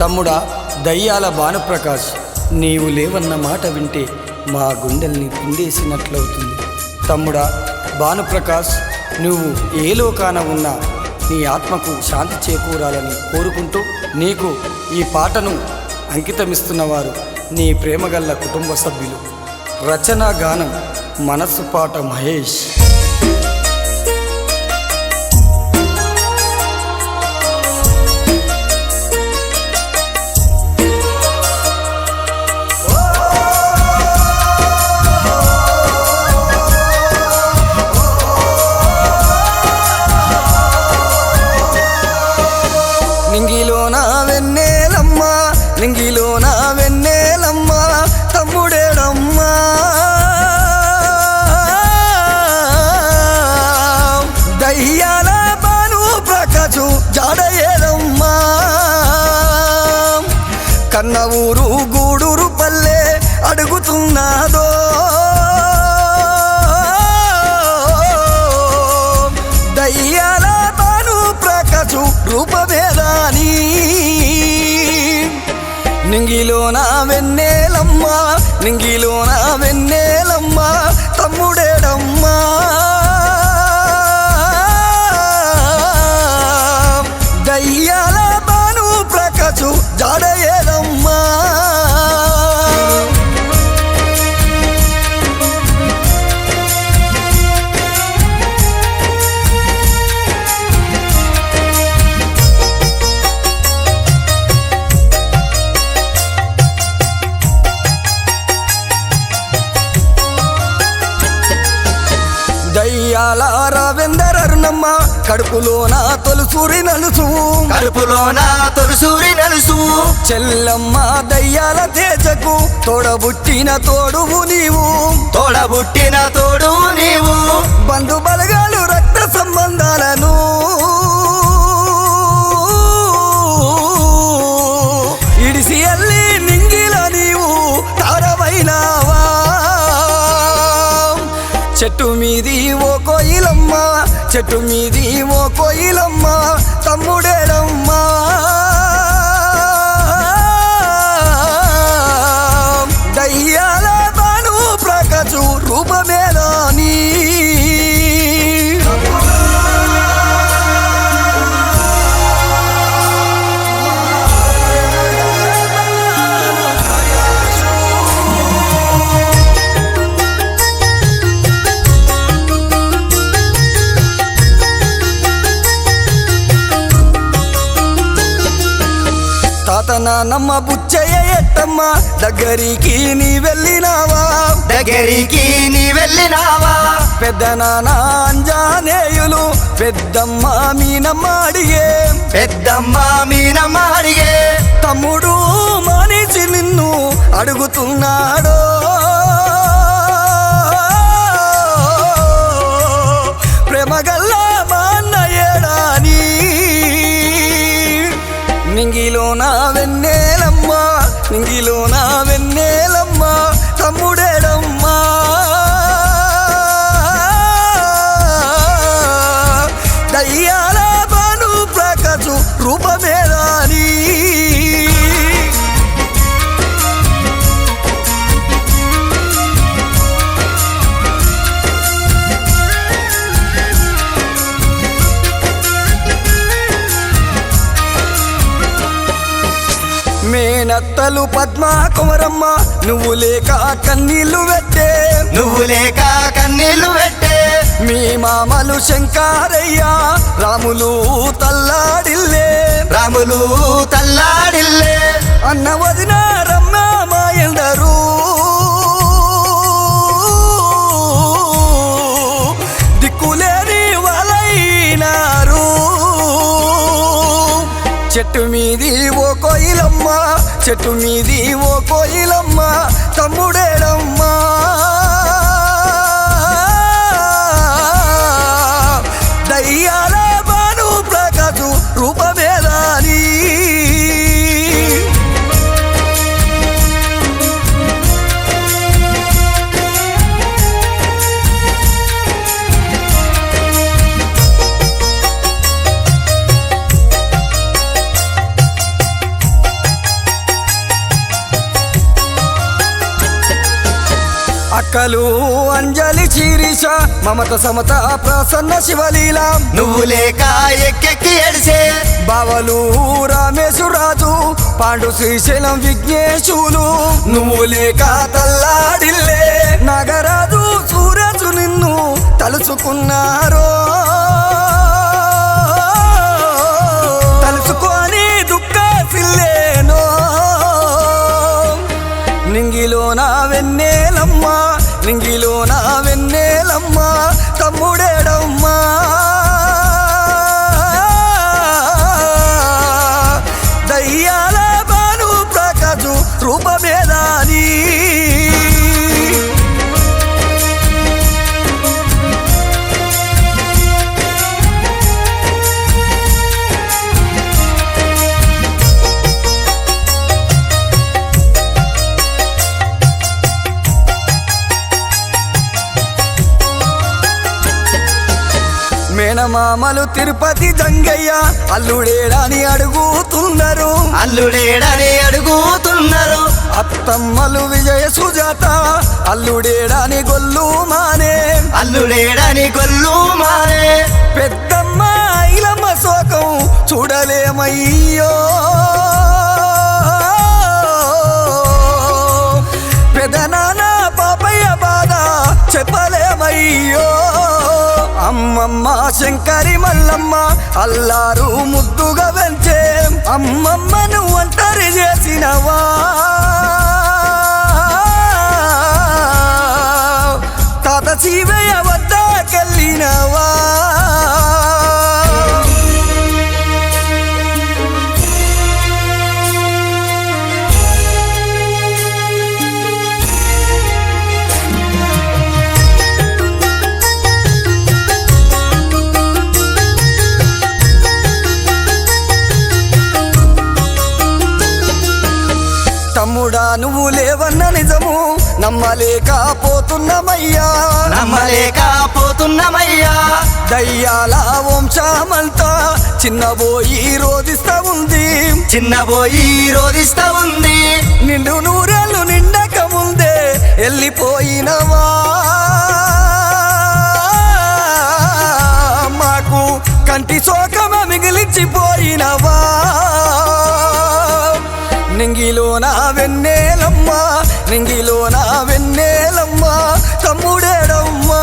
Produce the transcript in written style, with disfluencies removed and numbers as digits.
తమ్ముడా దయ్యాల భానుప్రకాష్, నీవు లేవన్న మాట వింటే మా గుండెల్ని పిండేసినట్లవుతుంది. తమ్ముడా భానుప్రకాష్, నువ్వు ఏ లోకాన ఉన్నా నీ ఆత్మకు శాంతి చేకూరాలని కోరుకుంటూ నీకు ఈ పాటను అంకితమిస్తున్నవారు నీ ప్రేమగల్ల కుటుంబ సభ్యులు. రచనా గానం మనస్సు పాట మహేష్. నింగిలోన వెన్నెలమ్మ, నింగిలోన వెన్నెలమ్మ, తమ్ముడేడమ్మా దయ్యాల భానుప్రకాషు జాడయేదమ్మా. కన్న ఊరు గూడూరు పల్లె అడుగుతున్నాదో దయ్యాల భానుప్రకాషు రూపమేదాని. నింగిలోన వెన్నెలమ్మ, నింగిలోన వెన్నెలమ్మ, తమ్ముడేడమ్మా దయ్యాల భానుప్రకాషు జాడయేదమ్మా. దయ్యాల రావెందరరుణమ్మ, కడుపులోన తొలుసూరి నలుసు, కడుపులోన తొలుసూరి నలుసు. చెల్లమ్మ దయ్యాల తేజకు తోడబుట్టిన తోడువు నీవు, తోడబుట్టిన తోడువు నీవు. బంధు బలగాలు రక్త సంబంధాలను ఇడిసి అల్లి నింగిల నీవు తారవైనావా. చెట్టు మీది ఓ కోయిలమ్మ, చెట్టు మీది ఓ కోయిలమ్మ, తమ్ముడేడమ్మా దయ్యాల భానుప్రకాషు రూపమేదాని. తాత నాన్నమ్మ బుచ్చయ్య ఎట్టమ్మ దగ్గరికి నీ వెళ్ళినావా, దగ్గరికి నీ వెళ్ళినావా. పెద్ద నాన్న అంజనేయులు పెద్దమ్మ మీనమ్మ అడిగే, పెద్దమ్మ మీనమ్మ అడిగే. తమ్ముడు మనిషి నిన్ను అడుగుతున్నాడో ప్రేమగల్ల మా అన్నయ్యడాని. నింగిలోన వెన్నెలమ్మ, నింగిలోన వెన్నెలమ్మ, తమ్ముడేడమ్మా దయ్యాల భానుప్రకాషు రూపమేదాని. మేనత్తలు పద్మ కుమరమ్మ నువ్వు లేక కన్నీళ్లు పెట్టే, నువ్వు లేక కన్నీళ్లు పెట్టే. మీ మామలు శంకరయ్య రాములు తల్లాడిల్లే, రాములు తల్లాడిల్లే. అన్న వదిన రమ్మ మాయందరు దిక్కులేని వాళ్ళైనారు. చెట్టు మీది ఓ కోయిలమ్మ, చెట్టు మీది ఓ కోయిలమ్మ, తమ్ముడేడమ్మా దయ్యాల భానుప్రకాషు రూపమేదాని. కలు అంజలి శిరీష మమత సమత ప్రసన్న శివలీల నువ్వు లేక ఎక్కెక్కి ఎడిసే బావలు రామేశురాజు పాండు శ్రీశైలం విఘ్నేశులు నువ్వు లేక తల్లాడిల్లే నాగరాజు సూరజు నిన్ను తలుచుకున్నారో తలుచుకొని దుఃఖ సిల్లేనో నింగిలో నా వెన్నెలమ్మ నింగిలో నా వెన్నెలమ్మ తమ్ముడేడమ్మా దయ్యాల భాను ప్రకాశు రూపమేదాని మేనమామలు తిరుపతి జంగయ్య అల్లుడేడాని అడుగుతున్నారు అల్లుడేడని అడుగుతున్నారు అత్తమ్మలు విజయ సుజాత అల్లుడేడాని గొల్లు మానే అల్లుడేడని గొల్లు మారే పెద్దమ్మ ఇలమ్మ శోకం చూడలేమయ్యో పెదనాన్న పాపయ్య బాధ చెప్పలేమయ్యో అమ్మమ్మ శంకరి మల్లమ్మ అల్లారు ముద్దుగా వెంచే అమ్మమ్మను ఒంటరి చేసినవా తాత శివయ్య వద్దకెళ్ళినవా తమ్ముడా నువ్వు లేవన్న నిజము నమ్మలేకపోతున్నమయ్యా నమ్మలేకపోతున్నమయ్యా దయ్యాల వంశమంతా చిన్నబోయి రోధిస్తా ఉంది చిన్నబోయి రోధిస్తా ఉంది నిండు నూరేళ్ళు నిండక ముందే వెళ్ళిపోయినవా మాకు కంటి శోకమ మిగిలించిపోయినవా నింగిలో నా వెన్నెలమ్మ నింగిలో నా వెన్నెలమ్మ తమ్ముడేడమ్మా